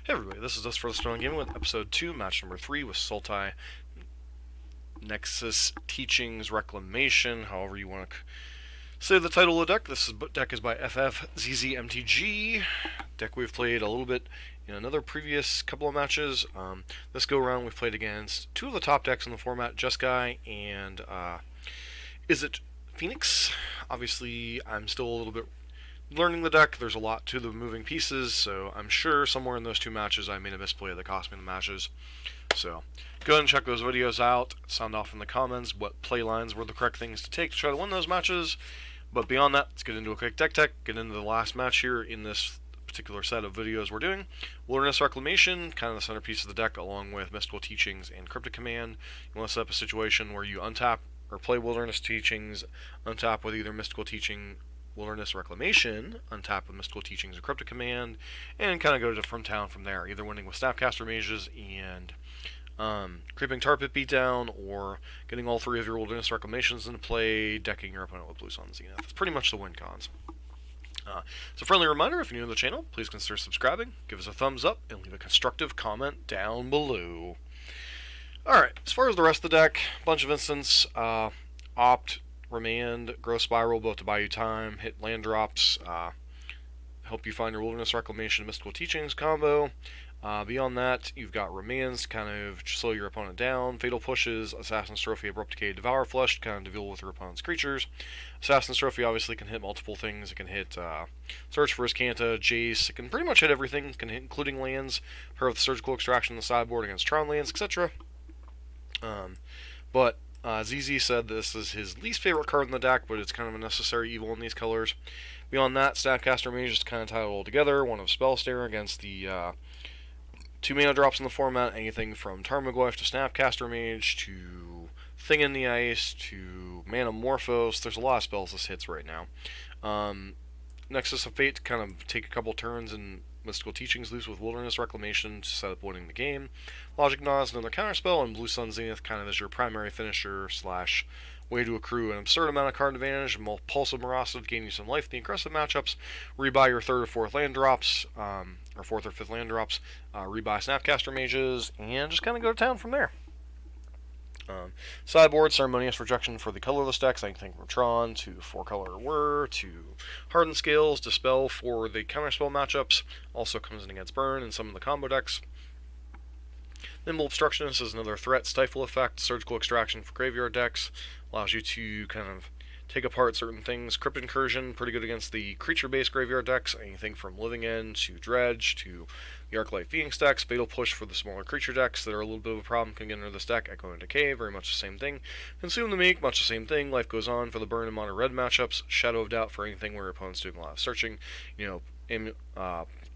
Hey everybody, this is us for the Stone Gaming with episode 2, match number 3 with Sultai Nexus Teachings Reclamation, however you want to say the title of the deck. This deck is by FTZZMTG. Deck we've played a little bit in another previous couple of matches. This go around we've played against two of the top decks in the format, Jeskai and Is It Phoenix. Obviously, I'm still a little bit learning the deck. There's a lot to the moving pieces, so I'm sure somewhere in those two matches I made a misplay that cost me the matches. So go ahead and check those videos out. Sound off in the comments what play lines were the correct things to take to try to win those matches. But beyond that, let's get into a quick deck tech, get into the last match here in this particular set of videos we're doing. Wilderness Reclamation, kind of the centerpiece of the deck, along with Mystical Teachings and Cryptic Command. You want to set up a situation where you untap or play Wilderness Teachings, untap with either Mystical Teaching, Wilderness Reclamation, untap with Mystical Teachings or Cryptic Command, and kind of go from town from there, either winning with Snapcaster Mages and Creeping Tar Pit Beatdown, or getting all three of your Wilderness Reclamations into play, decking your opponent with Blue Sun Zenith. That's pretty much the win cons. So a friendly reminder, if you're new to the channel, please consider subscribing, give us a thumbs up, and leave a constructive comment down below. Alright, as far as the rest of the deck, bunch of instants, Opt, Remand, Growth Spiral, both to buy you time, hit land drops, help you find your Wilderness Reclamation, Mystical Teachings combo. Beyond that, you've got Remands to kind of slow your opponent down, Fatal Pushes, Assassin's Trophy, Abrupt Decay, Devour Flesh to kind of deal with your opponent's creatures. Assassin's Trophy obviously can hit multiple things. It can hit Search for Iskanta, Jace, it can pretty much hit everything, it can hit including lands, pair with Surgical Extraction on the sideboard against Tron lands, etc. But ZZ said this is his least favorite card in the deck, but it's kind of a necessary evil in these colors. Beyond that, Snapcaster Mage is kind of tied all together. One of Spellstare against the 2 mana drops in the format, anything from Tarmogoyf to Snapcaster Mage to Thing in the Ice to Manamorphose. There's a lot of spells this hits right now. Nexus of Fate to kind of take a couple turns and Mystical Teachings loose with Wilderness Reclamation to set up winning the game. Logic Gnaw is another counterspell, and Blue Sun Zenith kind of as your primary finisher slash way to accrue an absurd amount of card advantage, and Pulsive Marauders to gain you some life in the aggressive matchups. Rebuy your third or fourth land drops, or fourth or fifth land drops. Rebuy Snapcaster Mages, and just kind of go to town from there. Sideboard, Ceremonious Rejection for the colorless decks, anything from Tron to 4-color Whir to Hardened Scales, Dispel for the counterspell matchups, also comes in against Burn and some of the combo decks. Nimble Obstructionist is another threat, Stifle Effect, Surgical Extraction for graveyard decks, allows you to kind of take apart certain things. Crypt Incursion, pretty good against the creature-based graveyard decks, anything from Living End to Dredge to the Arclight Phoenix decks. Fatal Push for the smaller creature decks that are a little bit of a problem, can get into this deck. Echo and Decay, very much the same thing. Consume the Meek, much the same thing. Life Goes On for the Burn and Mono Red matchups. Shadow of Doubt for anything where your opponent's doing a lot of searching. You know,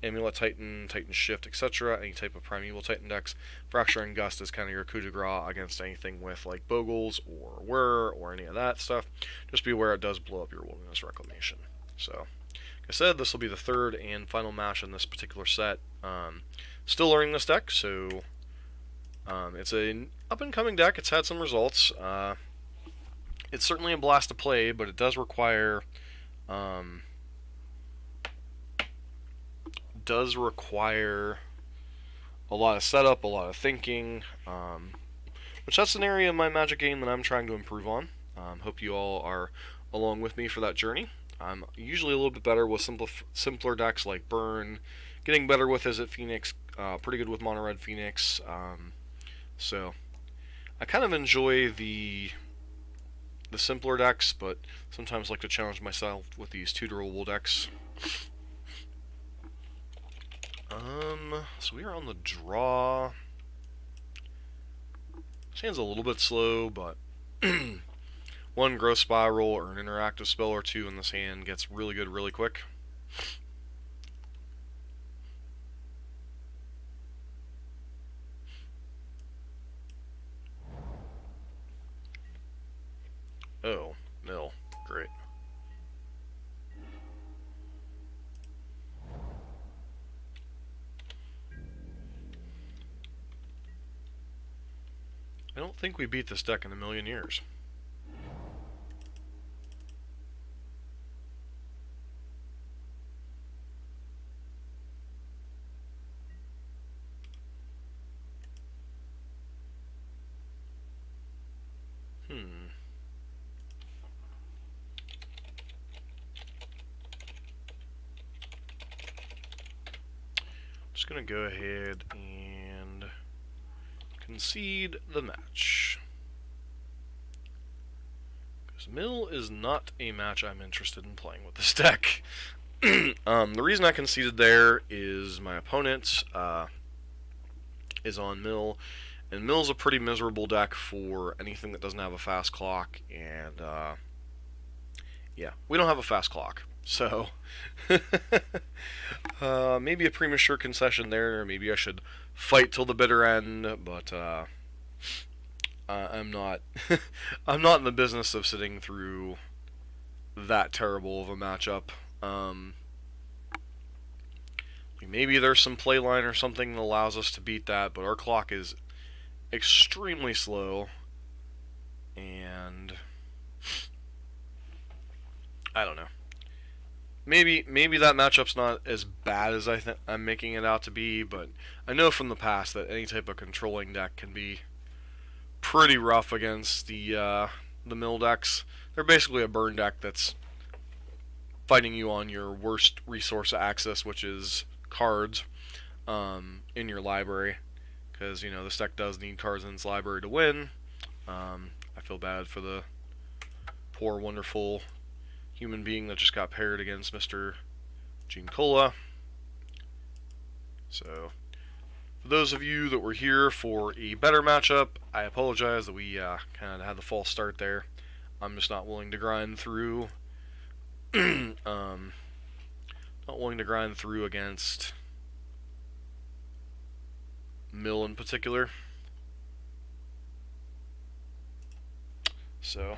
Amulet Titan, Titan Shift, etc. Any type of Primeval Titan decks. Fracturing Gust is kind of your coup de grace against anything with like Bogles or Whir or any of that stuff. Just be aware it does blow up your Wilderness Reclamation. So, like I said, this will be the third and final match in this particular set. Still learning this deck, so it's an up-and-coming deck. It's had some results. It's certainly a blast to play, but it does require a lot of setup, a lot of thinking, which that's an area of my Magic game that I'm trying to improve on. Hope you all are along with me for that journey. I'm usually a little bit better with simpler decks like Burn, getting better with Is It Phoenix, pretty good with Mono Red Phoenix, so I kind of enjoy the simpler decks, but sometimes like to challenge myself with these tutorable decks. So we are on the draw. This hand's a little bit slow, but one Growth Spiral or an interactive spell or two in this hand gets really good really quick. Oh, mill. Great. I don't think we beat this deck in a million years. just going to go ahead and concede the match. Because Mill is not a match I'm interested in playing with this deck. The reason I conceded there is my opponent is on Mill, and Mill's a pretty miserable deck for anything that doesn't have a fast clock, and yeah, we don't have a fast clock, so maybe a premature concession there, or maybe I should fight till the bitter end, but I'm not I'm not in the business of sitting through that terrible of a matchup. Maybe there's some play line or something that allows us to beat that, but our clock is extremely slow, and I don't know. Maybe that matchup's not as bad as I'm making it out to be, but I know from the past that any type of controlling deck can be pretty rough against the mill decks. They're basically a burn deck that's fighting you on your worst resource access, which is cards in your library, because this deck does need cards in its library to win. I feel bad for the poor, wonderful human being that just got paired against Mr. Gene Cola. So, for those of you that were here for a better matchup, I apologize that we kind of had the false start there. I'm just not willing to grind through. Not willing to grind through against Mill in particular. So,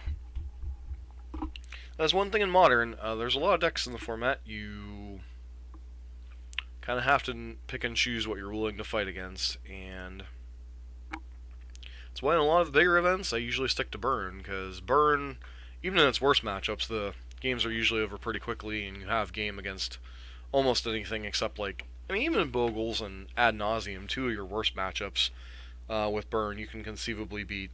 that's one thing in Modern. There's a lot of decks in the format. You kind of have to pick and choose what you're willing to fight against, and that's why in a lot of the bigger events I usually stick to Burn, because Burn, even in its worst matchups, the games are usually over pretty quickly, and you have game against almost anything except, like, I mean, even in Bogles and Ad Nauseam, two of your worst matchups with Burn, you can conceivably beat.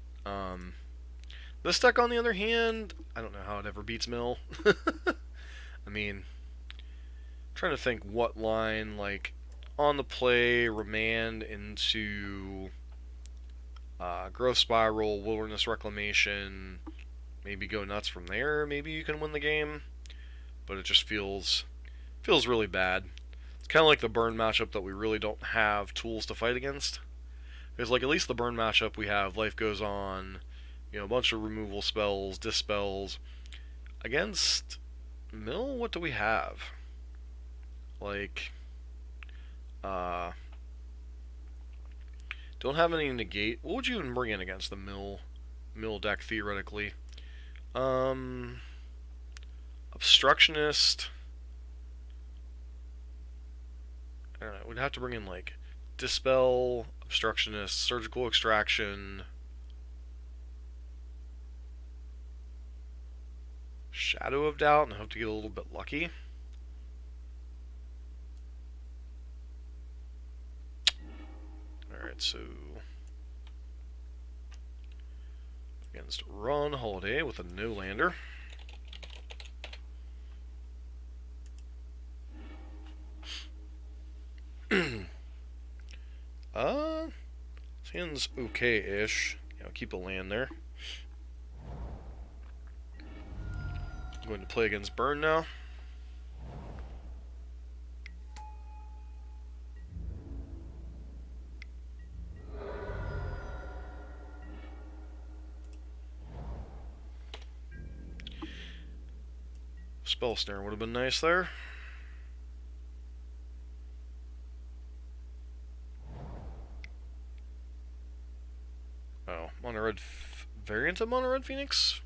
This deck, on the other hand, I don't know how it ever beats Mill. I mean, I'm trying to think what line, like, on the play, Remand into Growth Spiral, Wilderness Reclamation, maybe go nuts from there, maybe you can win the game, but it just feels really bad. It's kind of like the Burn matchup that we really don't have tools to fight against. Because, like, at least the Burn matchup we have Life Goes On, a bunch of removal spells, dispels. Against Mill, what do we have? Like, don't have any negate. What would you even bring in against the Mill deck, theoretically? Obstructionist. I don't know. We'd have to bring in, like, Dispel, Obstructionist, Surgical Extraction, Shadow of Doubt, and hope to get a little bit lucky. Alright, so against Ron Holiday with a no-lander. Hand's okay-ish. Keep a land there. I'm going to play against Burn now. Spell Snare would have been nice there. Oh, Mono Red variant of Mono Red Phoenix?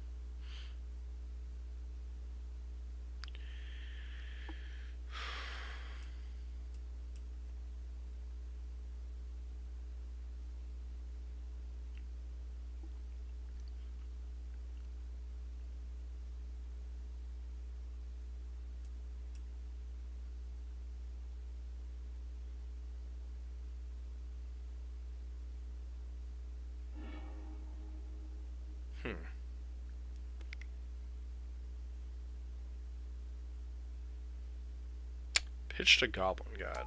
Pitch to Goblin God.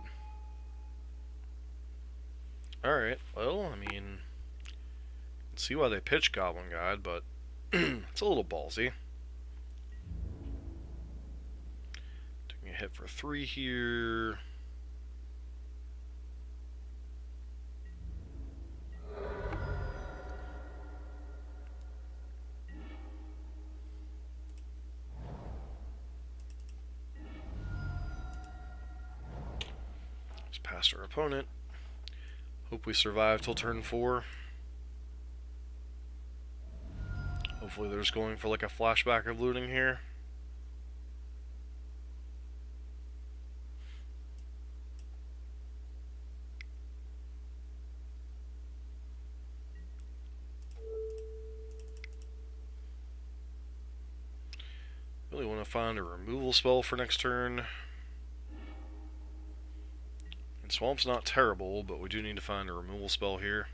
Alright, well, I mean, let's see why they pitch Goblin God, but it's a little ballsy. Taking a hit for 3 here. Just past our opponent. Hope we survive till turn 4. Hopefully they're just going for like a flashback of looting here. Really want to find a removal spell for next turn. And Swamp's not terrible, but we do need to find a removal spell here.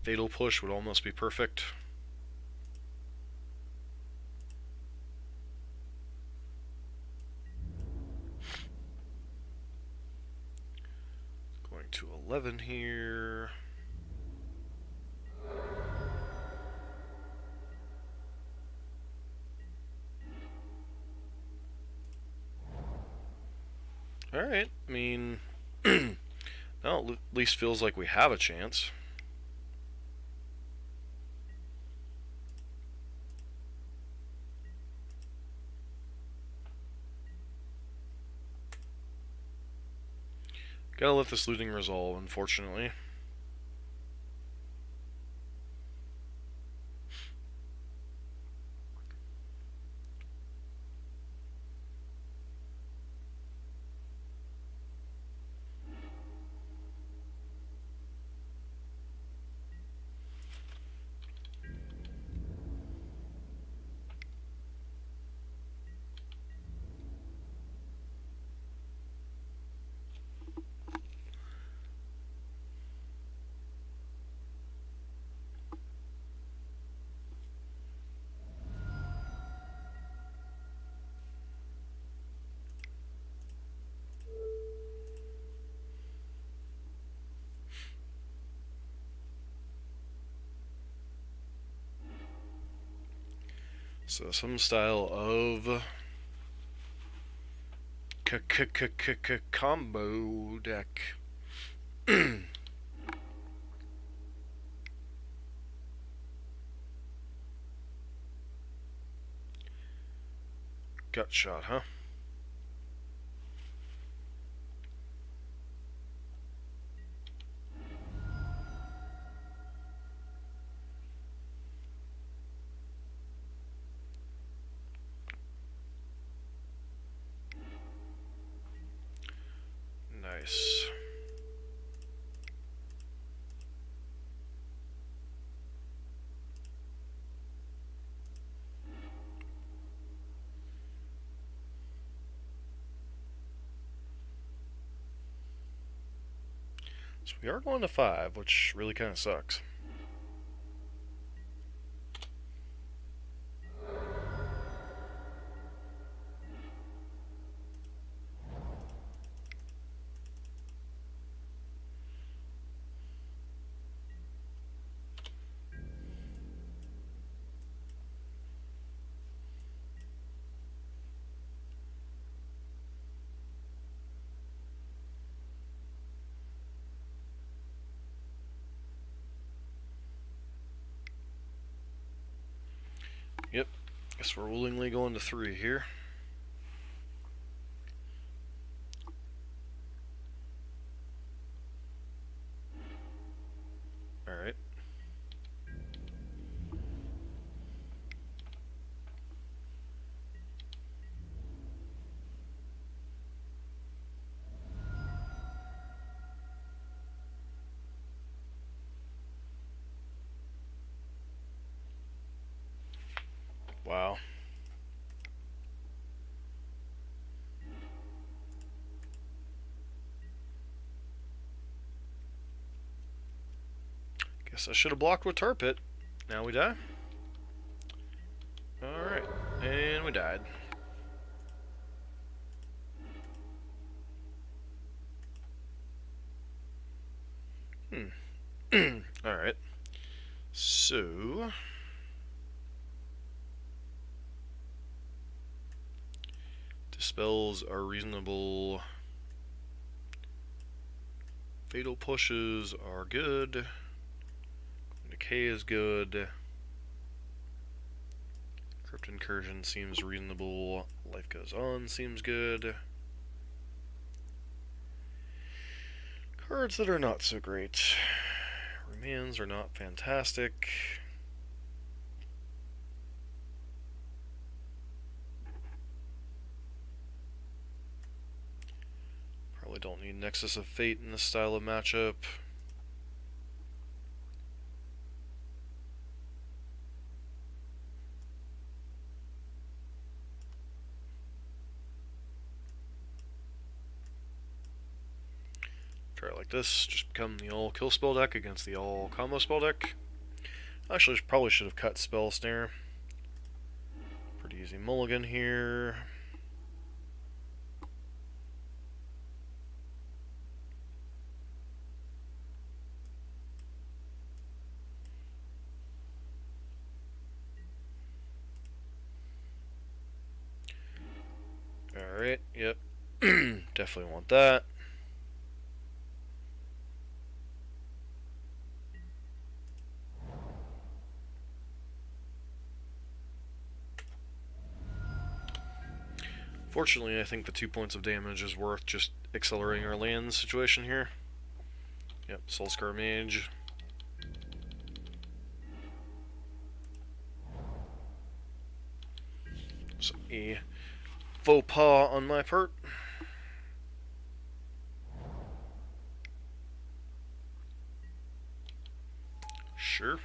Fatal Push would almost be perfect. Going to 11 here. Alright, I mean, now at least feels like we have a chance. Gotta let this looting resolve, unfortunately. So some style of combo deck. Gut shot, huh? Nice. So we are going to 5, which really kind of sucks. Yep, guess we're willingly going to 3 here. Alright. Wow. Guess I should have blocked with Tar Pit. Now we die. Alright, and we died. Alright. So... dispels are reasonable. Fatal pushes are good. Decay is good. Crypt incursion seems reasonable. Life goes on seems good. Cards that are not so great. Remands are not fantastic. Probably don't need Nexus of Fate in this style of matchup. Try it like this, just become the all kill spell deck against the all combo spell deck. Actually, probably should have cut Spell Snare. Pretty easy mulligan here. Alright, yep. Definitely want that. Fortunately, I think the 2 points of damage is worth just accelerating our land situation here. Yep, Soulscar Mage. So a faux pas on my part. Sure.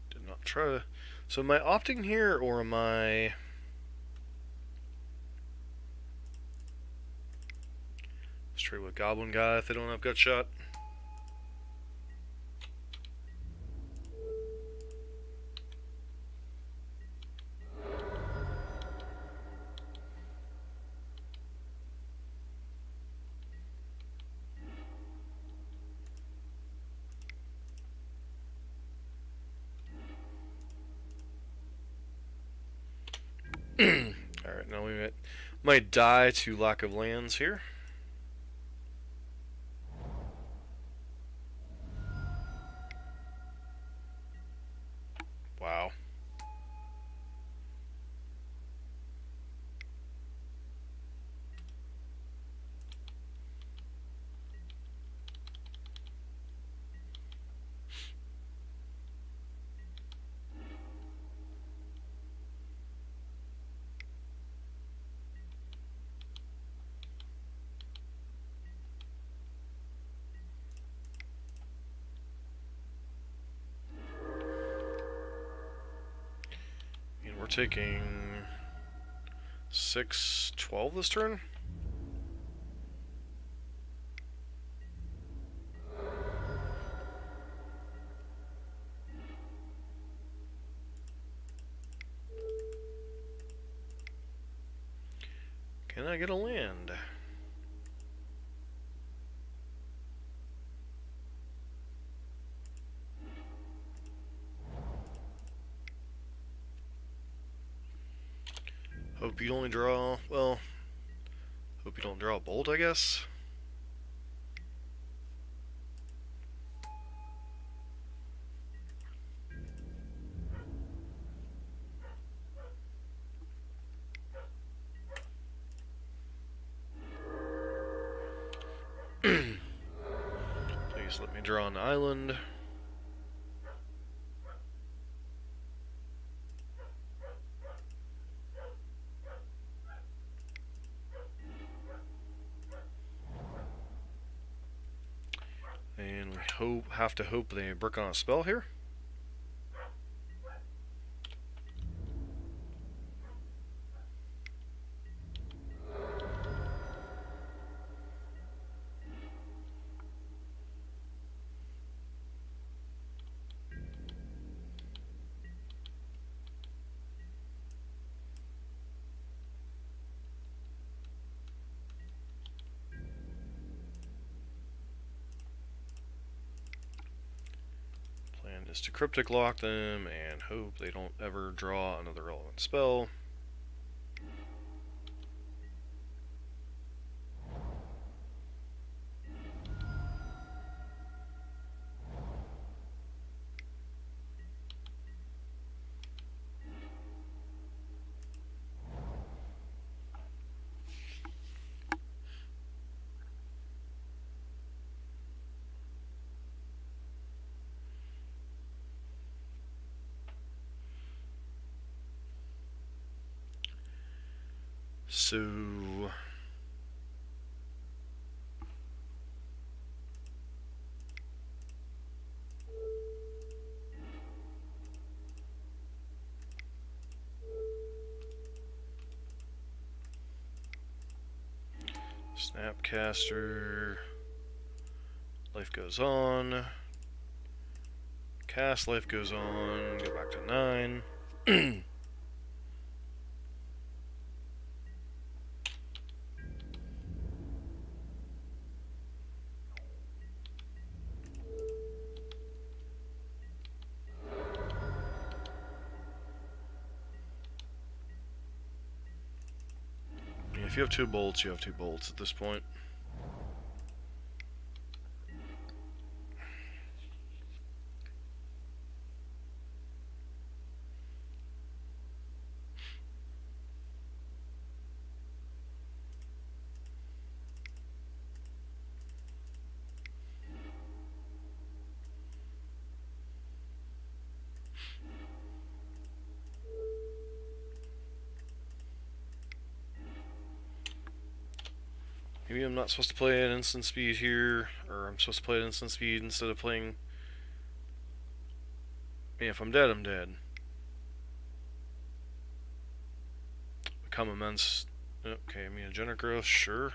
Did not try to... So am I opting here, or am I... Let's trade with Goblin Guy if they don't have Gut Shot. Alright, now we might die to lack of lands here. Wow. We're taking 6-12 this turn. Can I get a land? Hope you only draw, well, hope you don't draw a bolt, I guess. Please let me draw an island. have to hope they brick on a spell here. Plan is to cryptic lock them and hope they don't ever draw another relevant spell. So Snapcaster, life goes on. Cast, life goes on. Go back to 9. If you have 2 bolts, you have 2 bolts at this point. Maybe I'm not supposed to play at instant speed here, or I'm supposed to play at instant speed instead of playing... Yeah, if I'm dead, I'm dead. Become immense... Okay, immunogenic growth, sure.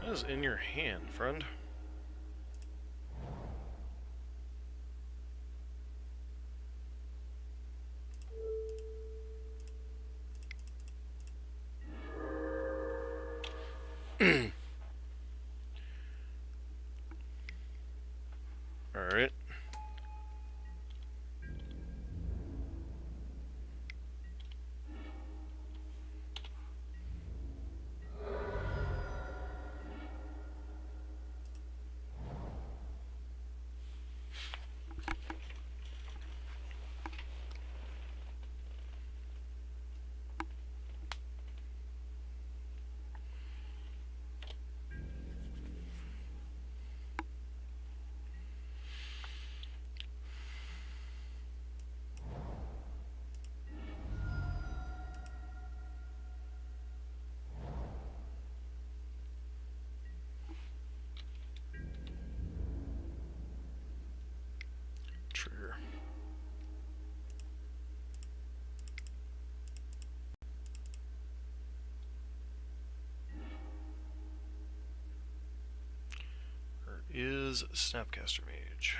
What is in your hand, friend? Alright. Trigger. There is Snapcaster Mage.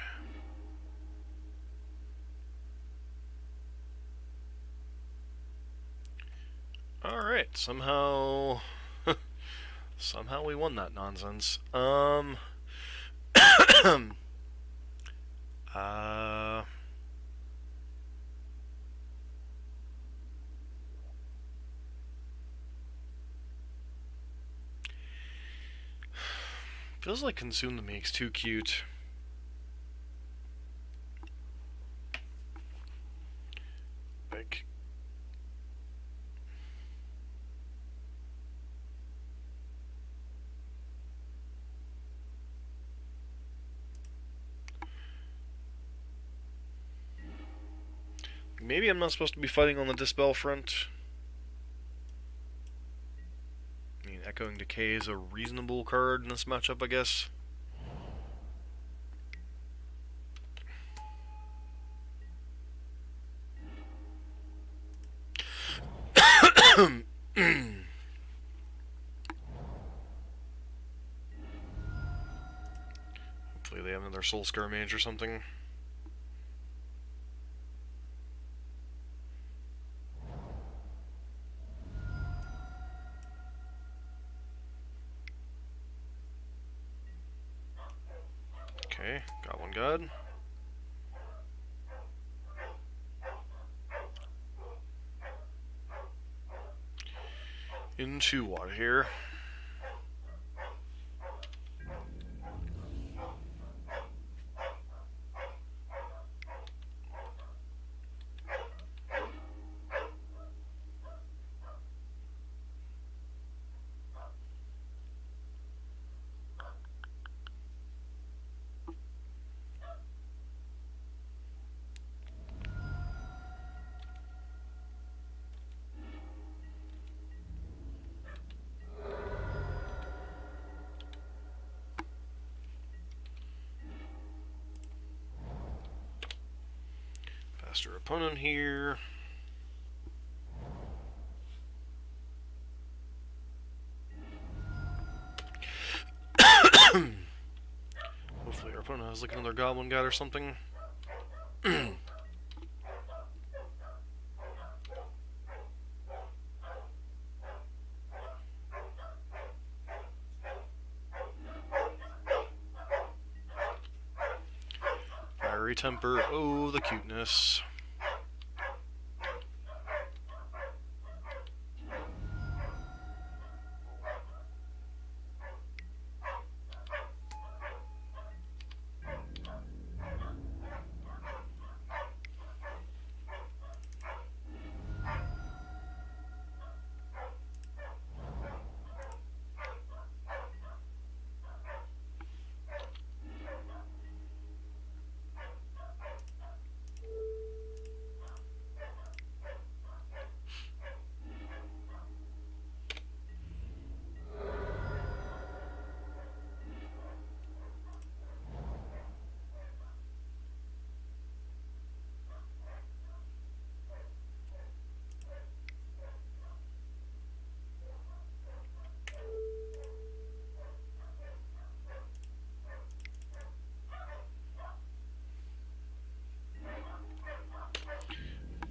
Alright, somehow... somehow we won that nonsense. Feels like Consume the Make's too cute. Like... Maybe I'm not supposed to be fighting on the Dispel front. Echoing Decay is a reasonable card in this matchup, I guess. Hopefully they have another Soul Scar Mage or something. Okay, got one god. Into what here? Faster opponent here. Hopefully our opponent has like another Goblin God or something. Fiery Temper, oh the cuteness.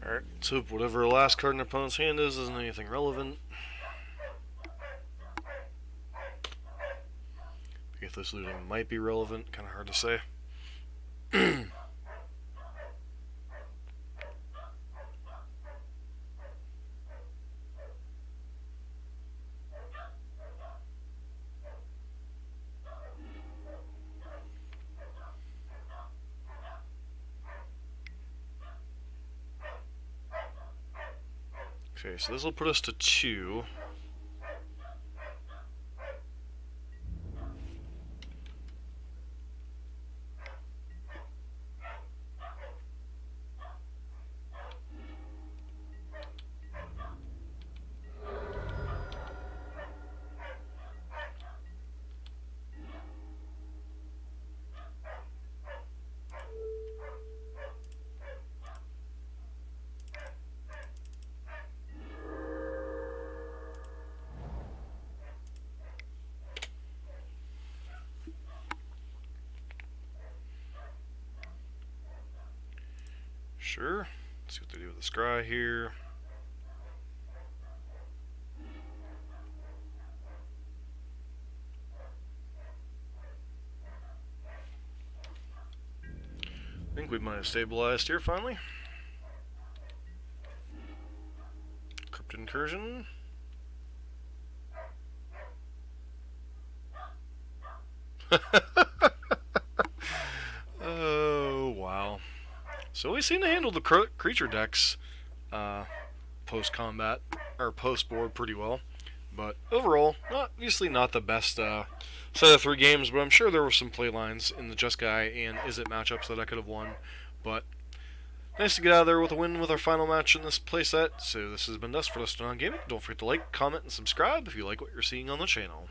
Alright, let's hope whatever last card in opponent's hand is isn't anything relevant. Faithless Looting might be relevant, kind of hard to say. Okay, so this will put us to 2. Sure. Let's see what they do with the scry here. I think we might have stabilized here finally. Crypt Incursion. Oh, wow. So we seem to handle the creature decks post-combat, or post-board pretty well. But overall, obviously not the best set of 3 games, but I'm sure there were some play lines in the Just Guy and Is It matchups that I could have won. But Nice to get out of there with a win with our final match in this playset. So this has been Dust for Dust on Gaming. Don't forget to like, comment, and subscribe if you like what you're seeing on the channel.